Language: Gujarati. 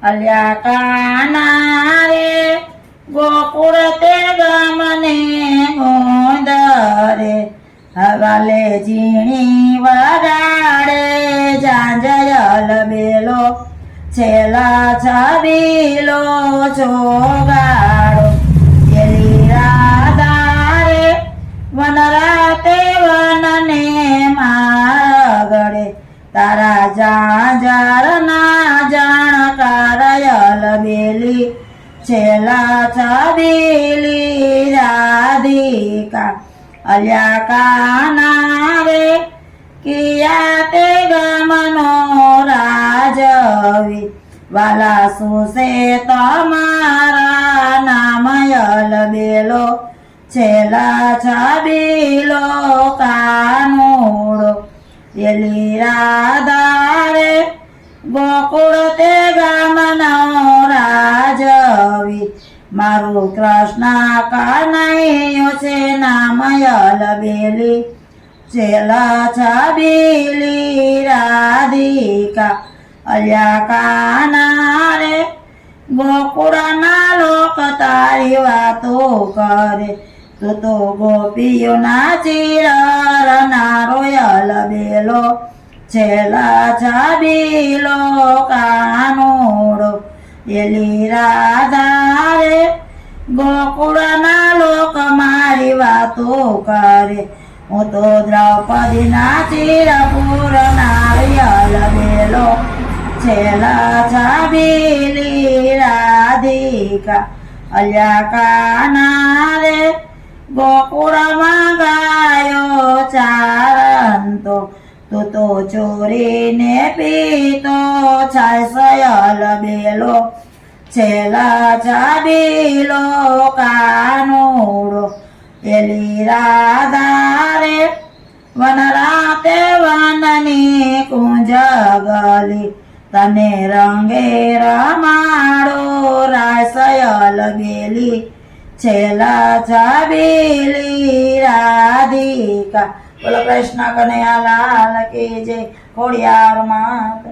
અલ્યા કાના રે ગોકુળ તે ગામને ગોંદરે હવાલે ઝીણી વગાડે ઝાંઝયલ બેલો છેલા છબીલો ચોગાડો પેલી રાધારે વનરાતે વનને મારગડે તારા ઝાંઝરના જાણકારયલ બેલી છેલા છબીલી રાધિકા અલ્યા કાના રે કિયા તે ગમનો રાજવી વાલા સુસે તમારા નામયલ બેલો છેલા છબીલો કાનુડો પેલી રાધારે ગોકુળ તે ગામનો રાજવી મારું કૃષ્ણ કનૈયો છે નામયલ બેલી છેલા છબીલી રાધિકા અલ્યા કાના રે ગોકુળના લોક તારી વાતો કરે તું તો ગોપીઓના ચિરનારોયલ બેલો છેલા છબીલો કાનુડો પેલી રાધારે ગોકુળના લોક મારી વાતો કરે હું તો દ્રૌપદીના ચિરપુર નારિયલ બેલો છેલા છબીલી રાધિકા અલ્યા કાના રે ગોકુળમાં ગાયો ચારંતો તું તો ચોરીને પીતો છાસયલ બેલો છેલા છબીલો કાનુડો પેલી રાધારે વનરાતે વનની કુંજ ગલી તને રંગે રમાડો રાસયલ બેલી છેલા છબીલી રાધિકા બોલો કૃષ્ણ કનૈયા લાલ કી જય ખોડિયાર માત।